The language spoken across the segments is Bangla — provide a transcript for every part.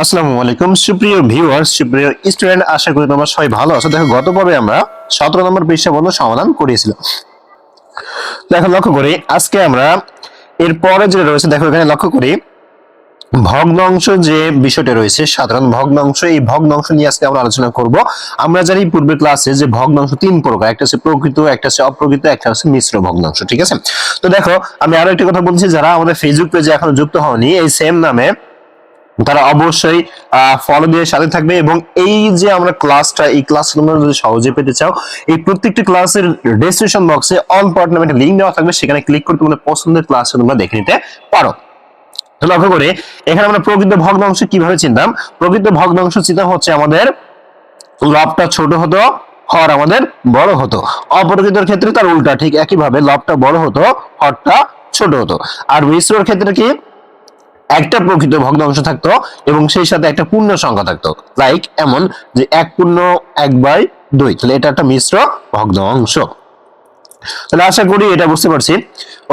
আসসালামু আলাইকুম সুপ্রিয় ভিউয়ার্স, সুপ্রিয় স্টুডেন্ট, আশা করি তোমরা সবাই ভালো আছো। দেখো, গত পর্বে আমরা 17 নম্বর পৃষ্ঠা পর্যন্ত সমাধান করিয়েছিলাম। দেখো, লক্ষ্য করি আজকে আমরা এর পরে যেটা রয়েছে, দেখো এখানে লক্ষ্য করি ভগ্নাংশ যে বিষয়টা রয়েছে, সাধারণ ভগ্নাংশ, এই ভগ্নাংশ নিয়ে আজকে আমরা আলোচনা করব। আমরা জানি পূর্বের ক্লাসে যে ভগ্নাংশ তিন প্রকার, একটা হচ্ছে প্রকৃত, একটা হচ্ছে অপ্রকৃত, একটা হচ্ছে মিশ্র ভগ্নাংশ। ঠিক আছে, তো দেখো আমি আরো একটা কথা বলছি, যারা আমাদের ফেসবুক পেজে এখনো যুক্ত হওনি, এই সেম নামে তারা অবশ্যই ফলো দিয়ে সাথে থাকবে। এবং এই যে আমরা ক্লাসটা, এই ক্লাস তোমরা যদি সহজে পেতে চাও, এই প্রত্যেকটি ক্লাসের ডেসক্রিপশন বক্সে অল পার্ট নামে একটা লিংক দেওয়া থাকবে, সেখানে ক্লিক করে তোমাদের পছন্দের ক্লাস তোমরা দেখে নিতে পারো। তো লক্ষ্য করে এখানে আমরা প্রকৃত ভগ্নাংশ কিভাবে চিনতাম। প্রকৃত ভগ্নাংশ চিন্তা হচ্ছে আমাদের লবটা ছোট হতো, হর আমাদের বড় হতো। অপ্রকৃতর ক্ষেত্রে তার উল্টা, ঠিক একইভাবে লবটা বড় হতো, হরটা ছোট হতো। আর মিশ্রর ক্ষেত্রে কি, একটা প্রকৃত ভগ্নাংশ থাকতো এবং সেই সাথে একটা পূর্ণ সংখ্যা থাকতো, লাইক এমন যে 1/1/2, তাহলে এটা একটা মিশ্র ভগ্নাংশ। তাহলে আশা করি এটা বুঝতে পারছি।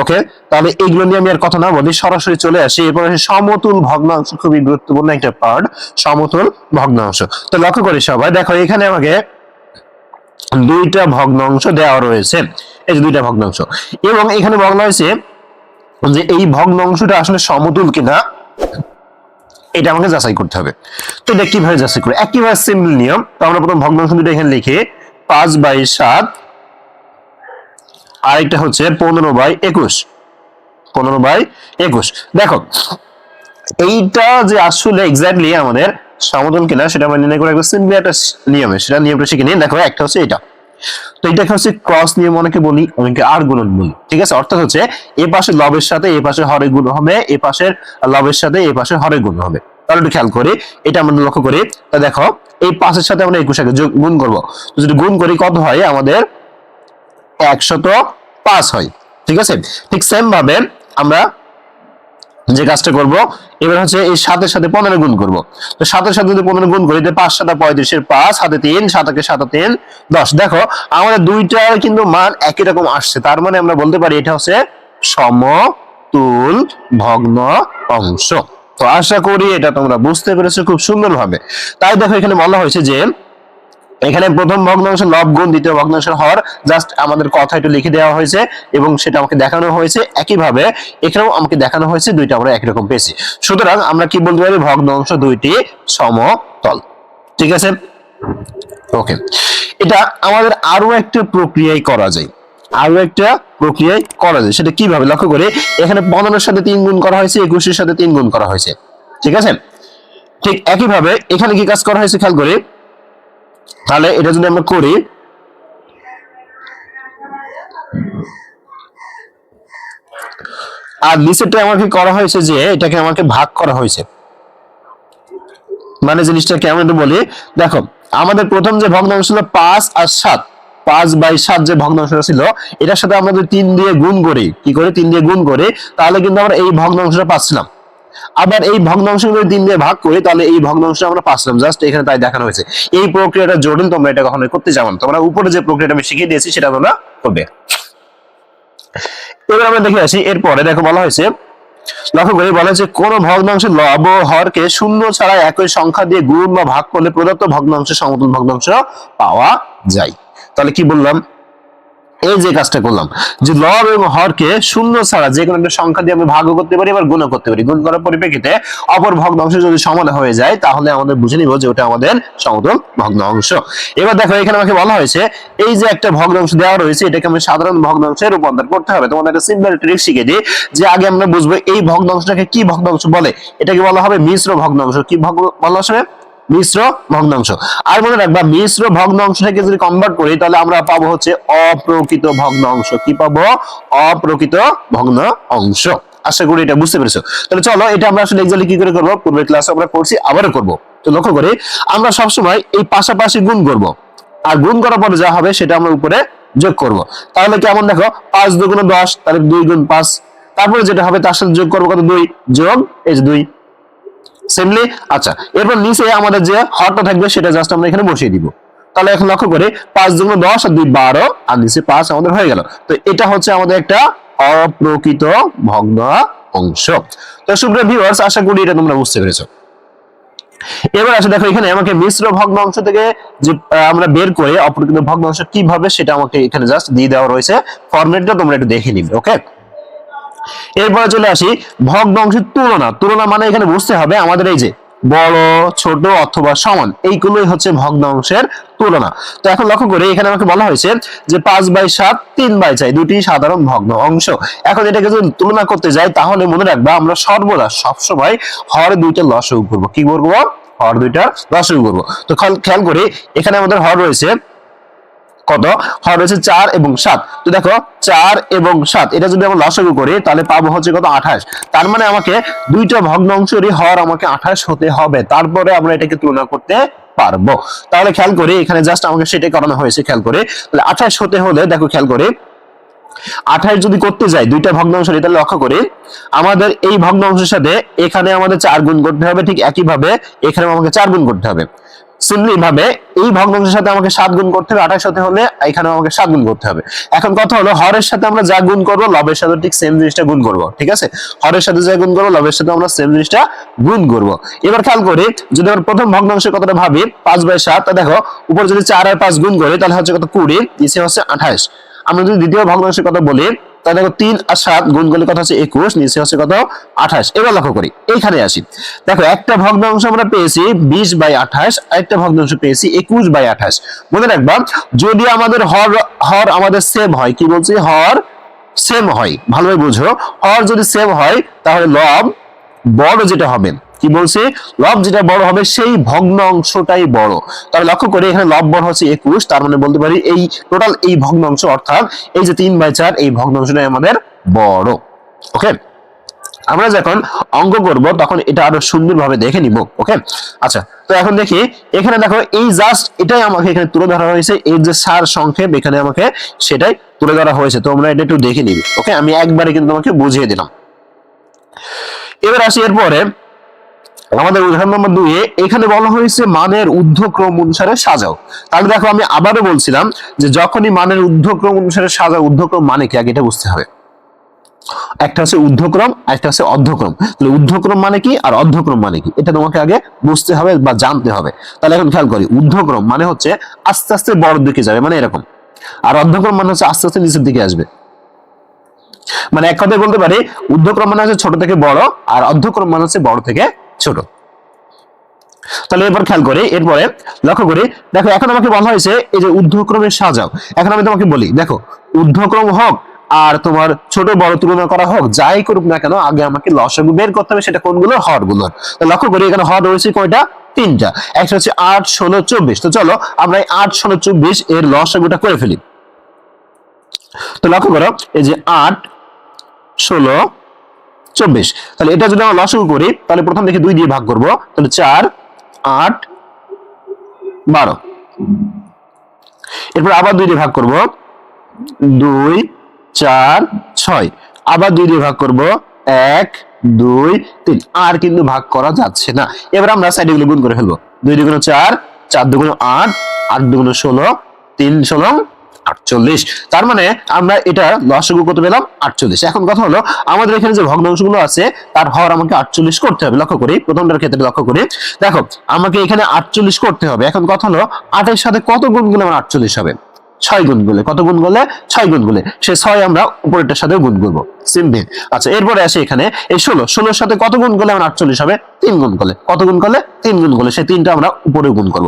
ওকে, তাহলে এইগুলো নিয়ে আমি আর কথা না বলি, সরাসরি চলে আসি এরপরে সমতুল ভগ্নাংশ, খুবই গুরুত্বপূর্ণ একটা পার্ট, সমতুল ভগ্নাংশ। তো লক্ষ্য করি সবাই, দেখো এখানে আমাকে দুইটা ভগ্নাংশ দেওয়া রয়েছে, এই যে দুইটা ভগ্নাংশ, এবং এখানে বলা হয়েছে যে এই ভগ্নাংশটা আসলে সমতুল কিনা এটা আমাকে যাচাই করতে হবে। তো এটা কিভাবে যাচাই করবো, একেবারে সিম্পল নিয়ম। তো আমরা প্রথম ভগ্নাংশ দুটো এখানে লিখি, 5/7, আরেকটা হচ্ছে 15/21, 15/21। দেখো এইটা যে আসলে এক্স্যাক্টলি আমাদের সমতুল কিনা সেটা আমরা নির্ণয় করে একটা সিম্পল একটা নিয়মে, সেটা নিয়মটা শিখে নিই। দেখো একটা হচ্ছে এটা, তো এটাকে হচ্ছে ক্রস নিয়ম অনেকে বলি, অনেকে আর গুণন বলি। ঠিক আছে, অর্থাৎ হচ্ছে এ পাশে লবের সাথে এ পাশে হরের গুণ হবে, এ পাশের লবের সাথে এ পাশে হরের গুণ হবে। তাহলে একটু খেয়াল করি, এটা আমরা লক্ষ্য করি। তা দেখো এই 5-এর সাথে আমরা 21 যোগ গুণ করবো, যদি গুণ করি কত হয় আমাদের 105 হয়। ঠিক আছে, ঠিক সেম ভাবে আমরা যে কাজটা করব, এবার হচ্ছে এই 7-এর সাথে 15 গুণ করব। তো 7-এর সাথে যদি 15 গুণ করি, 5-7 35, 5 হাতে 3, 7-এ 7 3 10। দেখো আমাদের দুইটার কিন্তু মান একই রকম আসছে, তার মানে আমরা বলতে পারি এটা হচ্ছে সমতুল ভগ্ন অংশ। তো আশা করি এটা তোমরা বুঝতে পেরেছো খুব সুন্দরভাবে। তাই দেখো এখানে বলা হয়েছে যে এখানে প্রথম ভগ্নাংশ লব গুণ দ্বিতীয় ভগ্নাংশের হর, জাস্ট আমাদের কথা একটু লিখে দেওয়া হয়েছে এবং সেটা আমাকে দেখানো হয়েছে। একইভাবে এখানেও আমাকে দেখানো হয়েছে, দুইটা আমরা একই রকম পেয়েছি। সুতরাং আমরা কি বলতে পারি, ভগ্নাংশ দুইটি সমতল। ঠিক আছে, ওকে। এটা আমাদের আরো একটা প্রক্রিয়ায় করা যায়, আরো একটা প্রক্রিয়ায় করা যায়। সেটা কিভাবে, লক্ষ্য করে এখানে 15-এর সাথে 3 গুণ করা হয়েছে, 21-এর সাথে 3 গুণ করা হয়েছে। ঠিক আছে, ঠিক একইভাবে এখানে কি কাজ করা হয়েছে খেয়াল করি। তাহলে এটা যদি আমরা করি, আর নিচেরটা আমাকে করা হয়েছে যে এটাকে আমাকে ভাগ করা হয়েছে, মানে জিনিসটা কেমন একটু বলি। দেখো আমাদের প্রথম যে ভগ্নাংশ ছিল 5 আর 7, 5/7 যে ভগ্নাংশটা ছিল, এটার সাথে আমরা যদি 3 দিয়ে গুণ করি, কি করে 3 দিয়ে গুণ করি, তাহলে কিন্তু আমরা এই ভগ্নাংশটা পাচ্ছিলাম। আবার এই ভগ্নাংশগুলো 3 দিয়ে ভাগ করি, তাহলে এই ভগ্নাংশটা আমরা পাচ্ছিলাম। জাস্ট এখানে তাই দেখানো হয়েছে। এই প্রক্রিয়াটা জটিল, তোমরা এটা কখনোই করতে যাবে না। তোমরা উপরে যে প্রক্রিয়াটা আমি শিখিয়ে দিয়েছি সেটা তোমরা করবে। এবার আমরা দেখে আসি, এরপরে দেখো বলা হয়েছে, লক্ষ্য করে বলা হয়েছে কোন ভগ্নাংশের লব ও হরকে শূন্য ছাড়া একই সংখ্যা দিয়ে গুণ বা ভাগ করলে প্রদত্ত ভগ্নাংশের সমতুল ভগ্নাংশ পাওয়া যায়। তাহলে কি বললাম, এই যে কাজটা করলাম, যে লব এবং হরকে শূন্য ছাড়া যে কোনো একটা সংখ্যা দিয়ে আমরা ভাগও করতে পারি, আবার গুণও করতে পারি। গুণ করার পরিপ্রেক্ষিতে অপর ভগ্নাংশ যদি সমান হয়ে যায়, তাহলে আমাদের বুঝে নিব যে ওটা আমাদের সমতুল ভগ্নাংশ। এবার দেখো এখানে আমাকে বলা হয়েছে এই যে একটা ভগ্নাংশ দেওয়া রয়েছে, এটাকে আমি সাধারণ ভগ্নাংশে রূপান্তর করতে হবে। তোমাদের একটা সিম্পল ট্রিক শিখিয়ে দিই, যে আগে আমরা বুঝবো এই ভগ্নাংশটাকে কি ভগ্নাংশ বলে। এটাকে বলা হবে মিশ্র ভগ্নাংশ। কি বলা হবে, মিশ্র ভগ্নাংশ। আর মনে রাখবা, মিশ্র ভগ্নাংশটাকে যদি কনভার্ট করি, তাহলে আমরা পাবো হচ্ছে অপ্রকৃত ভগ্নাংশ। কি পাবো, অপ্রকৃত ভগ্ন অংশ। আশা করি এটা বুঝতে পেরেছো। তাহলে চলো এটা আমরা আসলে এক্সাক্টলি কি করে করবো, পূর্বের ক্লাসে আমরা করছি, আবারও করবো। তো লক্ষ্য করি আমরা সবসময় এই পাশাপাশি গুণ করব, আর গুণ করার পরে যা হবে সেটা আমরা উপরে যোগ করব। তাহলে কেমন, দেখো 5 × 2 = 10, তাহলে 2 × 5, তারপরে যেটা হবে তার সাথে যোগ করবো কত, 2 যোগ এই যে 2 সিম্পলি। আচ্ছা, এরপর নিচে আমাদের যে হরটা থাকবে সেটা জাস্ট আমরা এখানে বসিয়ে দিব। তাহলে এখন লক্ষ্য করে 5 × 10 আর 2 12, আর নিচে 5 আমাদের হয়ে গেল। তো এটা হচ্ছে আমাদের একটা অপ্রকৃত ভগ্ন অংশ। তো সুপ্রিয় ভিউয়ার্স, আশা করি এটা তোমরা বুঝতে পেরেছো। এবার আসে দেখো এখানে আমাকে মিশ্র ভগ্নাংশ থেকে যে আমরা বের করে অপরকৃত ভগ্নাংশ কিভাবে সেটা আমাকে এখানে জাস্ট দিয়ে দেওয়া রয়েছে, ফরম্যাটটা তোমরা একটু দেখে নিবে। ওকে, এরপরে চলে আসি ভগ্নাংশের তুলনা। তুলনা মানে এখানে বুঝতে হবে আমাদের এই যে বড়, ছোট অথবা সমান, এইগুলোই হচ্ছে ভগ্নাংশের তুলনা। তো এখন লক্ষ্য করে এখানে আমাকে বলা হয়েছে যে 5/7 3/4 দুটি সাধারণ ভগ্ন অংশ। এখন এটাকে যদি তুলনা করতে যাই তাহলে মনে রাখবা আমরা সর্বদা সবসময় হর দুইটা লসাগু করব। কি করব? হর দুইটা লসাগু করব। তো খেয়াল করি এখানে আমাদের হর রয়েছে কত? হর রয়েছে 4 এবং 7। তো দেখো 4 এবং 7 এটা যদি আমরা লসাগু করি তাহলে পাবো হচ্ছে কত? 28। তার মানে আমাকে দুইটা ভগ্নাংশেরই হর আমাকে 28 হতে হবে, তারপরে আমরা এটাকে তুলনা করতে পারবো। তাহলে খেয়াল করি এখানে জাস্ট আমাকে সেটাই করানো হয়েছে। খেয়াল করে তাহলে 28 হতে হলে দেখো খেয়াল করে 28 যদি করতে যাই দুইটা ভগ্নাংশ, এটা লক্ষ্য করি আমাদের এই ভগ্নাংশের সাথে এখানে আমাদের 4 গুণ করতে হবে, ঠিক একইভাবে এখানে আমাকে 4 গুণ করতে হবে। সিম্পলি ভাবে এই ভগ্নাংশের সাথে আমাকে 7 গুণ করতে হবে, 28 হতে হলে এখানে আমাকে 7 গুণ করতে হবে। এখন কথা হলো হরের সাথে আমরা যা গুণ করব লবের সাথে ঠিক সেম জিনিসটা গুণ করব। ঠিক আছে, হরের সাথে যা গুণ করব লবের সাথে আমরা সেম জিনিসটা গুণ করব। এবার খেয়াল করি যদি আমরা প্রথম ভগ্নাংশের কথাটা ভাবি 5/7, দেখো উপর যদি 4 আর 5 গুণ করি তাহলে হচ্ছে কত? 20, নিচে হচ্ছে 28। আমরা যদি দ্বিতীয় ভগ্নাংশের কথা বলি তাহলে দেখো 3 আর 7 গুণ করলে কত হচ্ছে? 21, নিচে হচ্ছে কত? 28। এবার লক্ষ্য করি এইখানে আসি, দেখো একটা ভগ্নাংশ আমরা পেয়েছি 20/28, আরেকটা ভগ্নাংশ পেয়েছি 21/28। মনে রাখবা যদি আমাদের হর আমাদের সেম হয়, কি বলছি? হর সেম হয়, ভালোভাবে বুঝো, হর যদি সেম হয় তাহলে লব বড় যেটা হবে, কি বলছে? লব যেটা বড় হবে সেই ভগ্নাংশটাই বড়। তাহলে লক্ষ্য করে এখানে লব বড় হচ্ছে 21, তার মানে বলতে পারি এই টোটাল এই ভগ্নাংশ অর্থাৎ এই যে 3/4 এই ভগ্নাংশটাই আমাদের বড়। ওকে, আমরা যখন অঙ্ক করব তখন এটা আরো সুন্দরভাবে দেখে নিব। ওকে, আচ্ছা তো এখন দেখি এখানে দেখো এই জাস্ট এটাই আমাকে এখানে তুলে ধরা হয়েছে, এই যে সার সংক্ষেপ এখানে আমাকে সেটাই তুলে ধরা হয়েছে, তোমরা এটা একটু দেখে নিবে। ওকে, আমি একবারে কিন্তু তোমাকে বুঝিয়ে দিলাম। এবার আসি এরপরে আমাদের উদাহরণ নম্বর 2 এখানে বলা হয়েছে মানের ঊর্ধ্বক্রম অনুসারে সাজাও। তাহলে দেখো আমি আবারও বলছিলাম যে যখনই মানের ঊর্ধ্বক্রম অনুসারে সাজাও, ঊর্ধ্বক্রম মানে কি আগে এটা বুঝতে হবে। একটা হচ্ছে ঊর্ধ্বক্রম আর একটা হচ্ছে অর্ধক্রম। তাহলে ঊর্ধ্বক্রম মানে কি আর অর্ধক্রম মানে কি এটা তোমাকে আগে বুঝতে হবে বা জানতে হবে। তাহলে এখন খেয়াল করি ঊর্ধ্বক্রম মানে হচ্ছে আস্তে আস্তে বড় দিকে যাবে, মানে এরকম, আর অর্ধক্রম মানে হচ্ছে আস্তে আস্তে নিচের দিকে আসবে। মানে এক কথায় বলতে পারি ঊর্ধ্বক্রম মানে হচ্ছে ছোট থেকে বড় আর অর্ধক্রম মানে হচ্ছে বড় থেকে ছোট। তাহলে এবার খেয়াল করি এরপরে লক্ষ্য করি, দেখো এখন আমাকে বলা হয়েছে এই যে ঊর্ধ্বক্রমের সাজাও। এখন আমি তোমাকে বলি দেখো ঊর্ধ্বক্রম হোক আর তোমার ছোট বড় তুলনা করা হোক, যাই করুক না কেন আগে আমাকে লসাগু বের করতে হবে, সেটা কোনগুলো? হরগুলোর। তো লক্ষ্য করি এখানে হর রয়েছে কয়টা? 3টা। একটা হচ্ছে 8, 16, 24। তো চলো আমরা এই 8, 16, 24 এর লসাগুটা করে ফেলি। তো লক্ষ্য করো এই যে 8, 16, 24, তাহলে এটা যদি আমরা লসাগু করি তাহলে প্রথম দেখে 2 দিয়ে ভাগ করব, তাহলে 4, 8, 12। এরপর আবার 2 দিয়ে ভাগ করব, 2, 4, 6। আবার 2 দিয়ে ভাগ করব, 1, 2, 3। আর কিন্তু ভাগ করা যাচ্ছে না। এবার আমরা সাইডে গুলো গুণ করে ফেলবো। 2 দুগুণ 4, 4 দুগুণ 8, 8 দুগুণ 16, 3 16, 48। তার মানে আমরা এটা লসাগু কত পেলাম? 48। এখন কথা হলো আমাদের এখানে যে ভগ্নাংশগুলো আছে তার হর আমাকে 48 করতে হবে। লক্ষ্য করি প্রথমটার ক্ষেত্রে লক্ষ্য করি, দেখো আমাকে এখানে 48 করতে হবে। এখন কথা হলো 8 এর সাথে কত গুণ করলে আমার 48 হবে? 6 গুণ করলে। কত গুণ করলে? 6 গুণ করলে। সে 6 আমরা উপরেরটার সাথে গুণ করব, সিম্পল। আচ্ছা এরপরে আসে এখানে এই 16, 16 এর সাথে কত গুণ করলে আমার 48 হবে? 3 গুণ করলে। কত গুণ করলে? 3 গুণ করলে। সেই 3টা আমরা উপরে গুণ করব,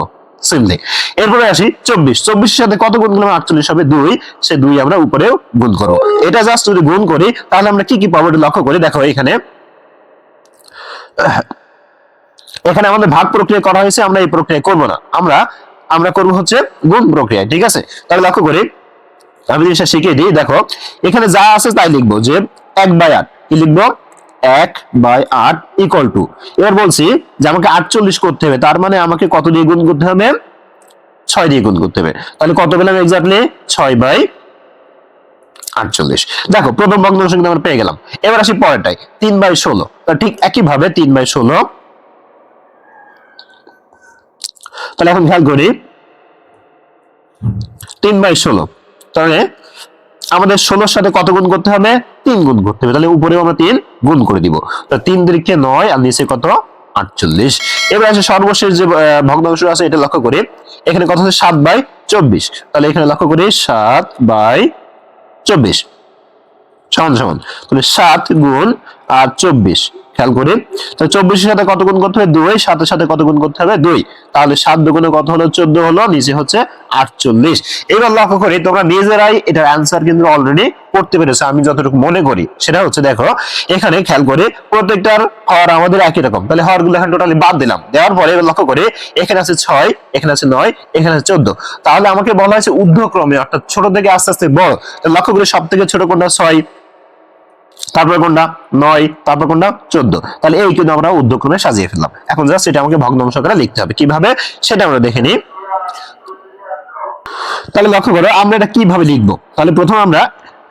সিম্পলি। এরপরে আসি 24, 24 এর সাথে কত গুণ করলে 48 হবে? 2, সে 2 আমরা উপরেও গুণ করব। এটা জাস্ট যদি গুণ করি তাহলে আমরা কি কি পাবো এটা লক্ষ্য করি। দেখো এখানে আমাদের ভাগ প্রক্রিয়া করা হয়েছে, আমরা এই প্রক্রিয়া করব না, আমরা করব হচ্ছে গুণ প্রক্রিয়া। ঠিক আছে, তাহলে লক্ষ্য করি আমি জিনিসটা শিখিয়ে দিই। দেখো এখানে যা আছে তাই লিখবো, যে 1/8 কি লিখবো? 1/8 ইকুয়াল টু, এবার বলছি যে আমাকে 48 করতে হবে, তার মানে আমাকে কত দিয়ে গুণ করতে হবে? 6 দিয়ে গুণ করতে হবে। তাহলে কত পেলাম এক্স্যাক্টলি? 6/48। দেখো প্রথম ভগ্নাংশ কিন্তু আমরা পেয়ে গেলাম। এবার আসি পরেরটাই, 3/16। ঠিক একইভাবে 3/16। তাহলে এখন খেয়াল করি 3/16, তাহলে আমাদের 16 সাথে কত গুণ করতে হবে? 3 গুণ করতে হবে। তাহলে উপরেও আমরা 3 গুণ করে দিব। তো 3 3 9 আর নিচে কত? 48। এবার আসে সর্বশেষ যে ভগ্নাংশ আছে এটা লক্ষ্য করি, এখানে কত হচ্ছে 7/24। তাহলে এখানে লক্ষ্য করি 7/24 সমান সমান, তাহলে 7 গুণ আর 24, খেয়াল করি। তাহলে 24 এর সাথে কত গুণ করতে হবে 2, 7 এর সাথে কত গুণ করতে হবে 2, তাহলে 7 দুগুণে কত হলো 14 হলো, নিচে হচ্ছে 48। এবার লক্ষ্য করি তোমরা নিজেরাই এটার অ্যান্সার কিন্তু অলরেডি করতে পেরেছো আমি যতটুকু মনে করি। সেটা হচ্ছে দেখো এখানে খেয়াল করে প্রত্যেকটার হর আমাদের একই রকম, তাহলে হরগুলো এখানে টোটালি বাদ দিলাম, দেওয়ার পরে এবার লক্ষ্য করি এখানে আছে 6, এখানে আছে 9, এখানে আছে 14। তাহলে আমাকে বলা হয়েছে ঊর্ধ্বক্রমে, অর্থাৎ ছোট থেকে আস্তে আস্তে বড়। তাহলে লক্ষ্য করি সব থেকে ছোট কোনটা 6, তারপরে কোনটা 9, তারপর কোনটা 14। তাহলে এই কিন্তু আমরা ঊর্ধ্বক্রমে সাজিয়ে ফেললাম। এখন জাস্ট এটা আমাকে ভগ্নাংশ করে লিখতে হবে, কিভাবে সেটা আমরা দেখে নিই। তাহলে লক্ষ্য করো আমরা এটা কিভাবে লিখবো। তাহলে প্রথম আমরা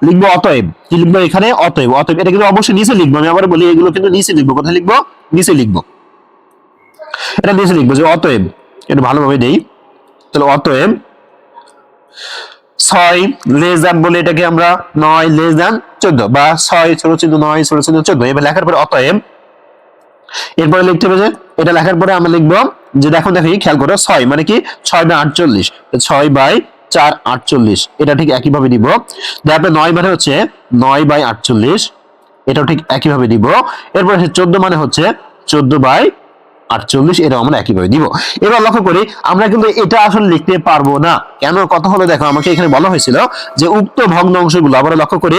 লিখবো অতএব, কি লিখবো এখানে অতএব। অতএব এটা কিন্তু অবশ্যই নিচে লিখবো, আমি আবার বলি এগুলো কিন্তু নিচে লিখবো। কোথায় লিখবো? নিচে লিখবো, এটা নিচে লিখবো যে অতএব, এটা ভালোভাবে দেই। তাহলে অতএব 6 লেস দ্যান বলে এটাকে আমরা 9 লেস দ্যান 14, বা 6 ছোট চিহ্ন 9 ছোট চিহ্ন 14। এবার লেখার পরে অতএব, এরপরে লিখতে হবে যে এটা লেখার পরে আমরা লিখবো যে দেখো খেয়াল করো 6 মানে কি 6/48, 6/4 48, এটা ঠিক একইভাবে দিব। তারপরে 9 মানে হচ্ছে 9/48, এটাও ঠিক একইভাবে দিব। এরপরে 14 মানে হচ্ছে 14/48, এটা আমরা একইভাবে দিব। এবার লক্ষ্য করি আমরা কিন্তু এটা আসলে লিখতে পারবো না, কেন? কথা হলো দেখো আমাকে এখানে বলা হয়েছিল যে উক্ত ভগ্নাংশগুলো, আবার লক্ষ্য করি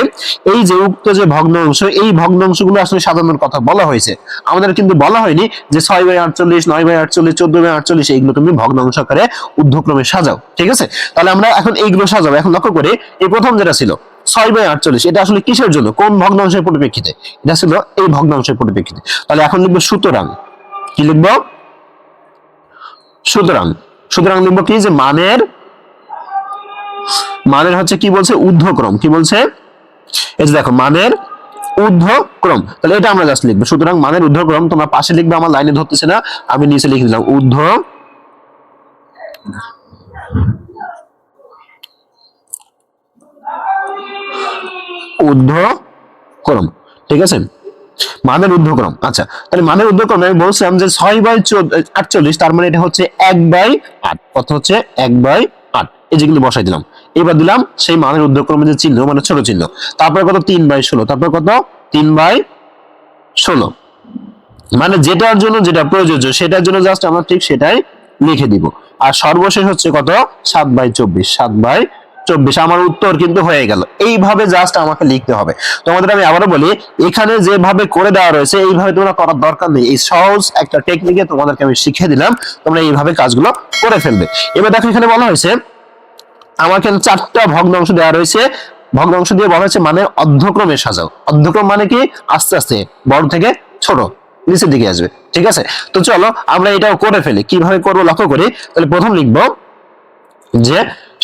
এই যে উক্ত যে ভগ্নাংশ, এই ভগ্নাংশগুলো আসলে সাজানোর কথা বলা হয়েছে, আমাদের কিন্তু বলা হয়নি যে 6/48, 9/48, 14/48 এইগুলো তুমি ভগ্নাংশ আকারে ঊর্ধ্বক্রমে সাজাও। ঠিক আছে, তাহলে আমরা এখন এইগুলো সাজাবো। এখন লক্ষ্য করি এই প্রথম যেটা ছিল 6/48, এটা আসলে কিসের জন্য, কোন ভগ্নাংশের পরিপ্রেক্ষিতে? এটা ছিল এই ভগ্নাংশের পরিপ্রেক্ষিতে। তাহলে এখন লিখবো সুতরাং, কি লিখবো? সুতরাং, সুতরাং লিখবো কি যে মানের, মানের হচ্ছে কি বলছে ঊর্ধ্বক্রম, কি বলছে এই যে দেখো মানের ঊর্ধ্বক্রম। তাহলে এটা আমরা জাস্ট লিখবো সুতরাং মানের ঊর্ধ্বক্রম। তোমরা পাশে লিখবে, আমার লাইনে ধরতেছে না, আমি নিচে লিখে দিলাম ঊর্ধ্বক্রম। ঠিক আছে, মানের ঊর্ধ্বক্রম। আচ্ছা, তাহলে মানের ঊর্ধ্বক্রম আমি বলছিলাম যে 6/48, তার মানে এটা হচ্ছে 1/8। কত হচ্ছে 1/8, এই যেগুলো বসাই দিলাম। এবার দিলাম সেই মানের ঊর্ধ্বক্রমে যে চিহ্ন, মানে ছোট চিহ্ন। তারপরে কত 3/16, তারপর কত 3/16, মানে যেটার জন্য যেটা প্রযোজ্য সেটার জন্য জাস্ট আমরা ঠিক সেটাই লিখে দিব। আর সর্বশেষ হচ্ছে কত 7/24, 7/24। আমার উত্তর কিন্তু হয়ে গেল। এইভাবে জাস্ট আমাকে লিখতে হবে। তোমাদের আমি আবারও বলি, এখানে যেভাবে করে দেওয়া রয়েছে এইভাবে তোমরা করার দরকার নেই। এই সহজ একটা টেকনিকে তোমাদেরকে আমি শিখিয়ে দিলাম, তোমরা এইভাবে কাজগুলো করে ফেলবে। এবার দেখো এখানে বলা হয়েছে আমাকে 4টা ভগ্নাংশ দেওয়া রয়েছে, ভগ্নাংশ দিয়ে বলা হয়েছে মানে অর্ধক্রমে সাজাও। অর্ধক্রম মানে কি আস্তে আস্তে বড় থেকে ছোট নিচের দিকে আসবে। ঠিক আছে, তো চলো আমরা এটাও করে ফেলি। কিভাবে করবো লক্ষ্য করি। তাহলে প্রথম লিখবো যে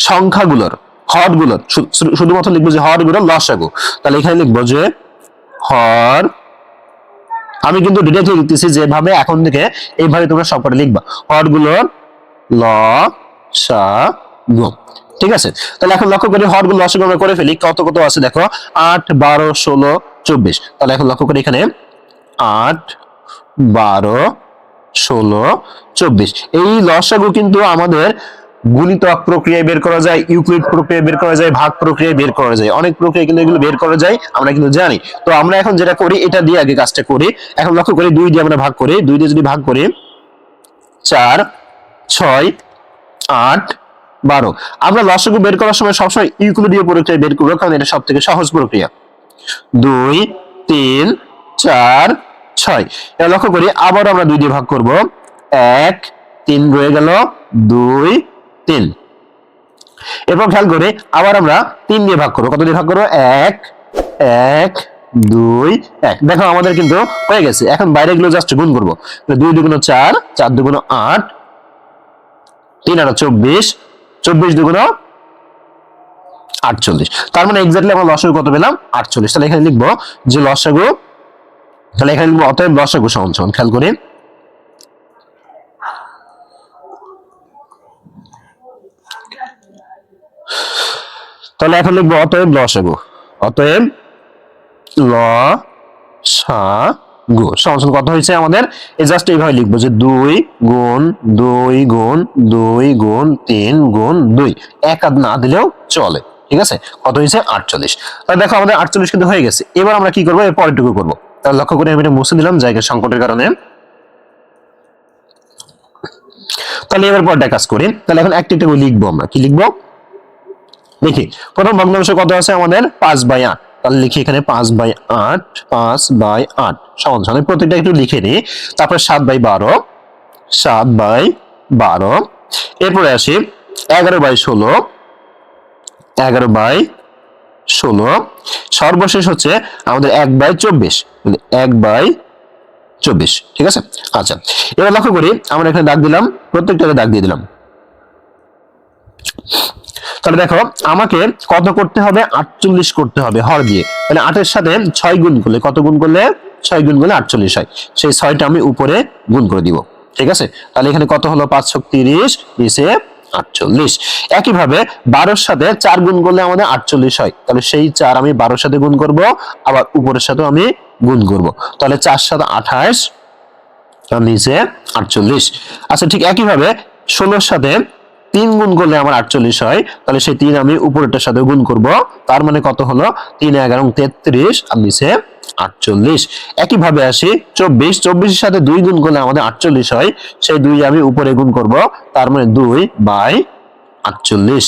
সংখ্যাগুলোর হরগুলোর, শুধুমাত্র লিখবো যে হরগুলোর লসাগু। তাহলে এখানে লিখবো যে হর, আমি কিন্তু ডিরেক্টলি লিখতেছি যেভাবে, এখন থেকে এইভাবে তোমরা সবকটা লিখবা, হরগুলোর লসাগু। ঠিক আছে, তাহলে এখন লক্ষ্য করি হরগুলো লসাগু আমরা করে ফেলি। কত কত আছে দেখো 8, 12, 16, 24। তাহলে এখন লক্ষ্য করি এখানে 8, 12, 16, 24। এই লসাগু কিন্তু আমাদের গুণিতক প্রক্রিয়ায় বের করা যায়, ইউক্লিড প্রক্রিয়ায় বের করা যায়, ভাগ প্রক্রিয়ায় বের করা যায়, অনেক প্রক্রিয়া কিন্তু এগুলো বের করা যায়, আমরা কিন্তু জানি। তো আমরা এখন যেটা করি এটা দিয়ে আগে কাজটা করি। এখন লক্ষ্য করি 2 দিয়ে আমরা ভাগ করি, 2 দিয়ে যদি ভাগ করি 4, 6, 8, 12। আমরা লসাগু বের করার সময় সবসময় ইউক্লিডীয় প্রক্রিয়ায় বের করবো, কারণ এটা সব থেকে সহজ প্রক্রিয়া। 2, 3, 4, 6। এবার লক্ষ্য করি আবার আমরা 2 দিয়ে ভাগ করব, 1, 3 রয়ে গেল, 2, 3। এরপর খেয়াল করে আবার আমরা 3 দিয়ে ভাগ করবো। কত দিয়ে ভাগ করবো 1, 1, 2, 1। দেখো আমাদের কিন্তু হয়ে গেছে। এখন বাইরে গুলো জাস্ট গুণ করবো। 2 দুগুণ 4, 4 দুগুণ 8, 3 আর 24, 24 দুগুণ 48। তার মানে এক্স্যাক্টলি আমরা লসাগু কত পেলাম 48। তাহলে এখানে লিখবো যে লসাগু, তাহলে এখানে লিখবো অতএব লসাগু সমান সমান, খেয়াল করি তাহলে এখন লিখবো অতএব লসাগু, অতএব লসাগু গুণ সমান সমান কত হয়েছে আমাদের, এই জাস্ট এইভাবে লিখবো যে 2 গুণ 2 গুণ 2 গুণ 3 গুণ 2, এক আধ না দিলেও চলে। ঠিক আছে, কত হয়েছে 48। তাহলে দেখো আমাদের 48 কিন্তু হয়ে গেছে। এবার আমরা কি করবো, এর পরেরটুকু করবো। তাহলে লক্ষ্য করে আমি এটা মুছে দিলাম জায়গা সংকটের কারণে। তাহলে এবার পরটা কাজ করি। তাহলে এখন একটা একটা লিখবো, আমরা কি লিখবো দেখি। প্রথম ভগ্নাংশ কত আছে আমাদের 5/8, তাহলে লিখি এখানে 5/8, 5/8 সমান সমান প্রত্যেকটা একটু লিখে নিই। তারপর 7/12, 7/12, এরপরে আসি 11/16, 11/16, সর্বশেষ হচ্ছে আমাদের 1/24, 1/24। ঠিক আছে, আচ্ছা এবার লক্ষ্য করি আমরা এখানে দাগ দিলাম, প্রত্যেকটাতে দাগ দিয়ে দিলাম। তাহলে দেখো আমাকে কত করতে হবে, 48 করতে হবে হর দিয়ে। তাহলে 8 এর সাথে 6 গুণ করলে, কত গুণ করলে 6 গুণ করলে 48 হয়। সেই 6টা আমি উপরে গুণ করে দিব। ঠিক আছে, তাহলে এখানে কত হলো 5 × 30, নিচে 48। একইভাবে 12 এর সাথে 4 গুণ করলে আমাদের 48 হয়। তাহলে সেই 4 আমি 12 এর সাথে গুণ করব, আবার উপরের সাথেও আমি গুণ করব। তাহলে 4 × 7 = 28, আর নিচে 48। আচ্ছা ঠিক একইভাবে 16 এর সাথে 3 গুণ করলে আমার 48 হয়। তাহলে সেই 3 আমি উপরেরটার সাথে গুণ করব, তার মানে কত হলো 3 × 11 = 33, আর নিচে 48। একইভাবে আসি 24, 24 এর সাথে 2 গুণ করলে আমাদের 48 হয়। সেই 2 আমি উপরে গুণ করব, তার মানে 2/48।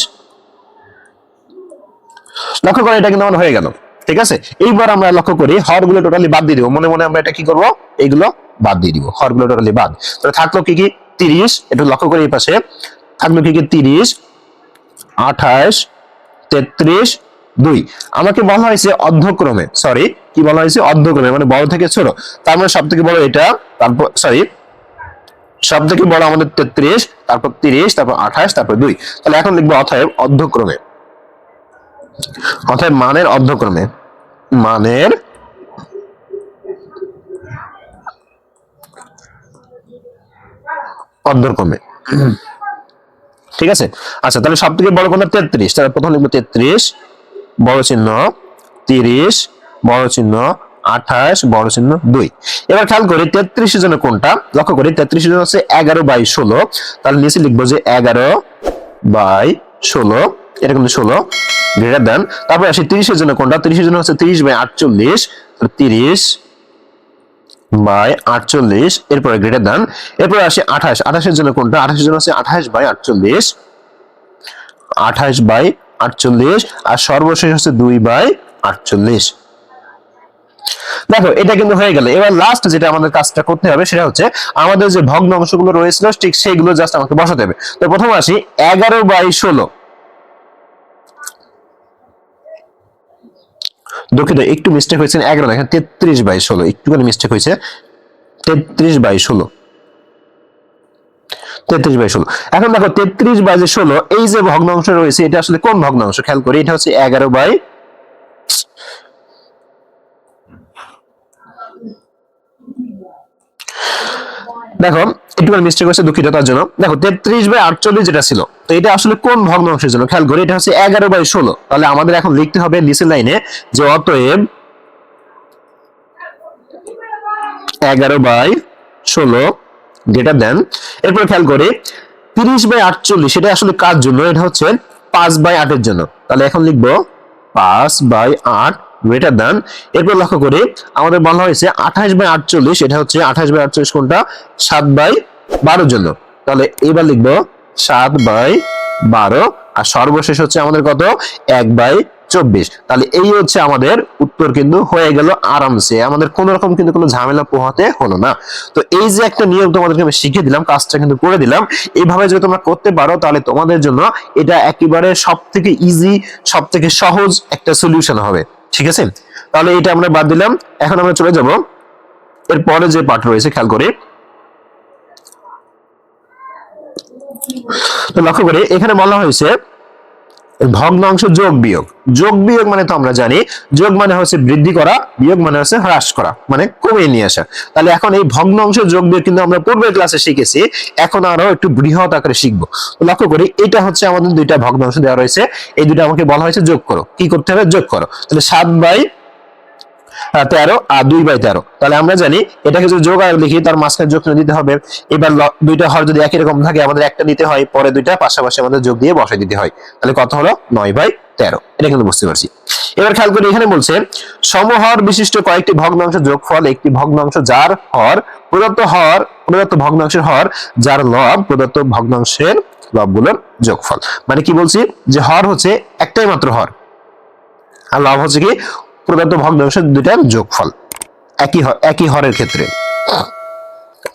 লক্ষ্য করে এটা কিন্তু আমার হয়ে গেল। ঠিক আছে, এইবার আমরা লক্ষ্য করি হরগুলো টোটালি বাদ দিয়ে দিব। মনে মনে আমরা এটা কি করব, এইগুলো বাদ দিয়ে দিব, হরগুলো টোটালি বাদ। তাহলে থাকলো কি কি 30, একটু লক্ষ্য করি এই পাশে থাকলো কি কি 30, 28, 33, 2। আমাকে বলা হয়েছে অর্ধক্রমে, সরি কি বলা হয়েছে অর্ধক্রমে, মানে বড় থেকে ছোট। তার মানে সব থেকে বড় এটা, তারপর সরি সব থেকে বড় আমাদের 33, তারপর 30, তারপর 28, তারপর 2। তাহলে এখন লিখবো অতএব অর্ধক্রমে, অতএব মানের অর্ধক্রমে, মানের অর্ধক্রমে। ঠিক আছে, আচ্ছা তাহলে সব থেকে বড় কোনটা 33, তাহলে প্রথম লিখবো 33 বড় চিহ্ন, 30 বড় চিহ্ন, 28 বড় চিহ্ন 2। এবার খেয়াল করি 33 এর জন্য কোনটা, লক্ষ্য করি 33 এর জন্য হচ্ছে 11/16। তাহলে নিচে লিখবো যে 11/16, এটা কিন্তু 16 গ্রেটার দেন। তারপর আসি 30 এর জন্য কোনটা, 30 এর জন্য হচ্ছে 30/48, 30/48, এরপরে গ্রেটার দেন। এরপরে আসি 28, 28 এর জন্য কোনটা, 28 এর জন্য হচ্ছে 28/48, 28/48, আর সর্বশেষ হচ্ছে 2/48। দেখো এটা কিন্তু হয়ে গেল। এবার লাস্ট যেটা আমাদের কাজটা করতে হবে সেটা হচ্ছে আমাদের যে ভগ্ন অংশগুলো রয়েছিল ঠিক সেইগুলো জাস্ট আমাকে বসাতে হবে। তো প্রথম আসি 11/16, দুঃখিত একটু মিস্টেক হয়েছে, 11 দেখেন 33/16, একটুখানি মিস্টেক হয়েছে, 33/16, 33/16। এখন দেখো 33/16 এই যে ভগ্নাংশ রয়েছে এটা আসলে কোন ভগ্নাংশ, খেয়াল করি এটা হচ্ছে 11 বাই, দেখো একটুখানি মিস্টেক হয়েছে, দুঃখিত তার জন্য। দেখো 33/48 যেটা ছিল, তো এটা আসলে কোন ভগ্নাংশের জন্য, খেয়াল করি এটা হচ্ছে 11/16। তাহলে আমাদের এখন লিখতে হবে নিচের লাইনে যে অতএব 11/16 যেটা দেন। এরপর খেয়াল করি 30/48 সেটা আসলে কার জন্য, এটা হচ্ছে 5/8 এর জন্য। তাহলে এখন লিখবো 5/8 গ্রেটার দেন। এরপর লক্ষ্য করি আমাদের বলা হয়েছে 28/48, এটা হচ্ছে 28/48 কোনটা 7/12 জন্য। তাহলে এবার লিখবো 7/12, আর সর্বশেষ হচ্ছে আমাদের কত 1/24। তাহলে এই হচ্ছে আমাদের উত্তর, কিন্তু হয়ে গেল আরামসে, আমাদের কোন রকম কিন্তু কোনো ঝামেলা পোহাতে হলো না। তো এই যে একটা নিয়ম তোমাদেরকে আমি শিখিয়ে দিলাম, কাজটা কিন্তু করে দিলাম, এইভাবে যদি তোমরা করতে পারো তাহলে তোমাদের জন্য এটা একেবারে সব থেকে ইজি, সব থেকে সহজ একটা সলিউশন হবে। ঠিক আছে, তাহলে এটা আমরা বাদ দিলাম। এখন আমরা চলে যাব এর পরে যে পার্ট রয়েছে, খেয়াল করি তো লক্ষ্য করি এখানে বলা হয়েছে ভগ্নাংশ যোগ বিয়োগ। যোগ বিয়োগ মানে তো আমরা জানি, যোগ মানে হচ্ছে বৃদ্ধি করা, বিয়োগ মানে হচ্ছে হ্রাস করা, মানে কমিয়ে নিয়ে আসা। তাহলে এখন এই ভগ্নাংশ যোগ বিয়োগ কিন্তু আমরা পূর্বের ক্লাসে শিখেছি, এখন আরো একটু বৃহৎ আকারে শিখবো। তো লক্ষ্য করি এটা হচ্ছে আমাদের দুইটা ভগ্নাংশ দেওয়া রয়েছে, এই দুটো আমাকে বলা হয়েছে যোগ করো। কি করতে হবে, যোগ করো। তাহলে 13 আর 2/13। তাহলে আমরা জানি এটাকে যদি যোগ আর লিখি তার মাঝখানে যোগ দিতে হবে। এবার দুইটা হর যদি একই রকম থাকে আমাদের একটা নিতে হয়, পরে দুইটা পাশাপাশি আমাদের যোগ দিয়ে বসাই দিতে হয়। তাহলে কত হলো 9/13। এটা কিন্তু বুঝতে পারছি। এবার খেয়াল করি এখানে বলছে সমহর বিশিষ্ট কয়েকটি ভগ্নাংশ যোগফল একটি ভগ্নাংশ যার হর প্রদত্ত ভগ্নাংশের হর যার লব প্রদত্ত ভগ্নাংশের লবগুলোর যোগফল। মানে কি বলছি যে হর হচ্ছে একটাই মাত্র হর, আর লব হচ্ছে কি প্রদত্ত ভগ্নাংশের দুইটার যোগফল একই হরের ক্ষেত্রে।